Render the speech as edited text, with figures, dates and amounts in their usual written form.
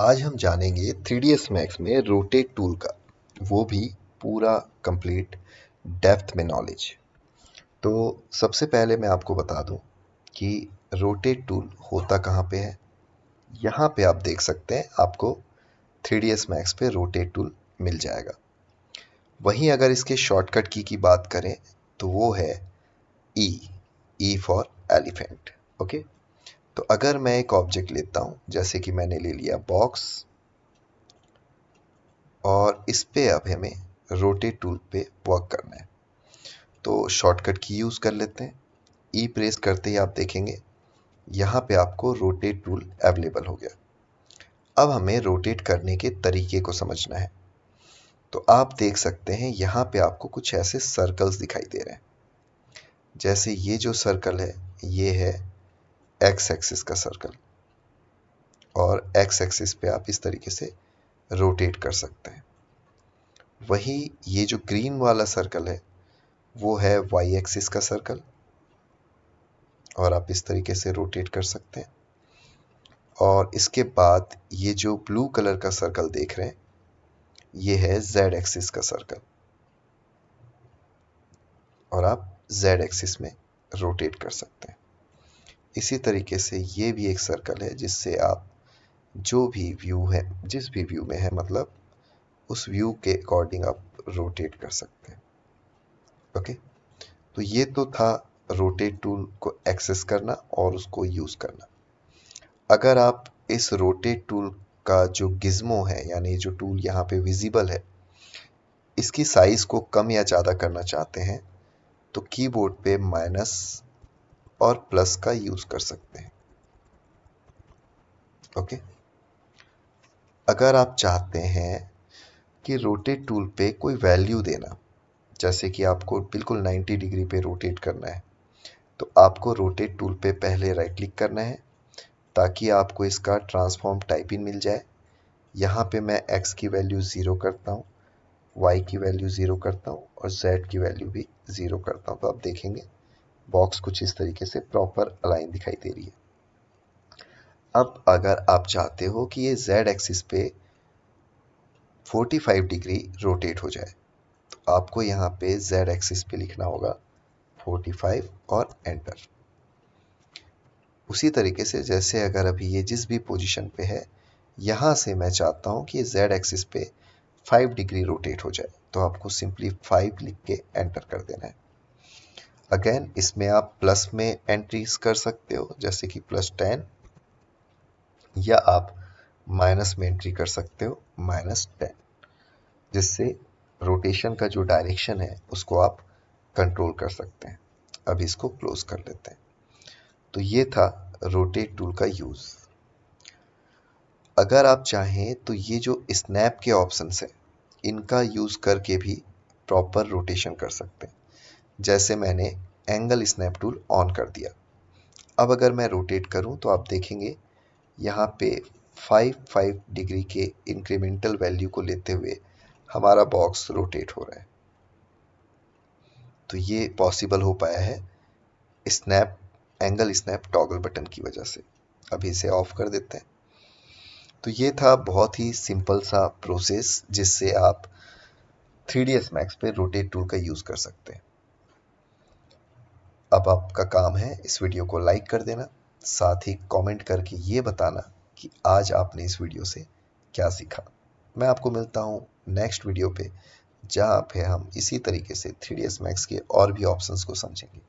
आज हम जानेंगे 3ds Max में रोटेट टूल का, वो भी पूरा कंप्लीट डेप्थ में नॉलेज। तो सबसे पहले मैं आपको बता दूं कि रोटेट टूल होता कहाँ पे है। यहाँ पे आप देख सकते हैं, आपको 3ds Max पे रोटेट टूल मिल जाएगा। वहीं अगर इसके शॉर्टकट की बात करें तो वो है ई फॉर एलिफेंट। ओके, तो अगर मैं एक ऑब्जेक्ट लेता हूं, जैसे कि मैंने ले लिया बॉक्स, और इस पे अब हमें रोटेट टूल पे वर्क करना है, तो शॉर्टकट की यूज़ कर लेते हैं। ई प्रेस करते ही आप देखेंगे यहाँ पे आपको रोटेट टूल अवेलेबल हो गया। अब हमें रोटेट करने के तरीके को समझना है। तो आप देख सकते हैं यहाँ पे आपको कुछ ऐसे सर्कल्स दिखाई दे रहे हैं। जैसे ये जो सर्कल है, ये है एक्स एक्सिस का सर्कल, और एक्स एक्सिस पे आप इस तरीके से रोटेट कर सकते हैं। वही ये जो ग्रीन वाला सर्कल है, वो है वाई एक्सिस का सर्कल, और आप इस तरीके से रोटेट कर सकते हैं। और इसके बाद ये जो ब्लू कलर का सर्कल देख रहे हैं, ये है जेड एक्सिस का सर्कल, और आप जेड एक्सिस में रोटेट कर सकते हैं। इसी तरीके से ये भी एक सर्कल है, जिससे आप जो भी व्यू है, जिस भी व्यू में है, मतलब उस व्यू के अकॉर्डिंग आप रोटेट कर सकते हैं। ओके, तो ये तो था रोटेट टूल को एक्सेस करना और उसको यूज़ करना। अगर आप इस रोटेट टूल का जो गिज़्मो है, यानी जो टूल यहाँ पे विजिबल है, इसकी साइज़ को कम या ज़्यादा करना चाहते हैं, तो कीबोर्ड पे माइनस और प्लस का यूज़ कर सकते हैं। ओके, अगर आप चाहते हैं कि रोटेट टूल पे कोई वैल्यू देना, जैसे कि आपको बिल्कुल 90 डिग्री पे रोटेट करना है, तो आपको रोटेट टूल पे पहले राइट क्लिक करना है, ताकि आपको इसका ट्रांसफॉर्म टाइप इन मिल जाए। यहाँ पे मैं x की वैल्यू 0 करता हूँ, y की वैल्यू 0 करता हूँ, और z की वैल्यू भी 0 करता हूँ। तो आप देखेंगे बॉक्स कुछ इस तरीके से प्रॉपर अलाइन दिखाई दे रही है। अब अगर आप चाहते हो कि ये z एक्सिस पे 45 डिग्री रोटेट हो जाए, तो आपको यहाँ पे z एक्सिस पे लिखना होगा 45 और एंटर। उसी तरीके से जैसे अगर अभी ये जिस भी पोजीशन पे है, यहाँ से मैं चाहता हूँ कि ये z एक्सिस पे 5 डिग्री रोटेट हो जाए, तो आपको सिंपली 5 लिख के एंटर कर देना है। अगेन इसमें आप प्लस में एंट्रीज कर सकते हो, जैसे कि +10, या आप माइनस में एंट्री कर सकते हो, -10, जिससे रोटेशन का जो डायरेक्शन है उसको आप कंट्रोल कर सकते हैं। अब इसको क्लोज कर लेते हैं। तो ये था रोटेट टूल का यूज़। अगर आप चाहें तो ये जो स्नैप के ऑप्शंस हैं, इनका यूज़ करके भी प्रॉपर रोटेशन कर सकते हैं। जैसे मैंने एंगल स्नैप टूल ऑन कर दिया। अब अगर मैं रोटेट करूं तो आप देखेंगे यहाँ पे 5 डिग्री के इंक्रीमेंटल वैल्यू को लेते हुए हमारा बॉक्स रोटेट हो रहा है। तो ये पॉसिबल हो पाया है snap angle snap toggle button की वजह से। अभी इसे ऑफ कर देते हैं। तो ये था बहुत ही सिंपल सा प्रोसेस, जिससे आप 3ds Max पे रोटेट टूल का यूज़ कर सकते हैं। अब आपका काम है इस वीडियो को लाइक कर देना, साथ ही कमेंट करके ये बताना कि आज आपने इस वीडियो से क्या सीखा। मैं आपको मिलता हूँ नेक्स्ट वीडियो पे, जहाँ पे हम इसी तरीके से 3ds Max के और भी ऑप्शंस को समझेंगे।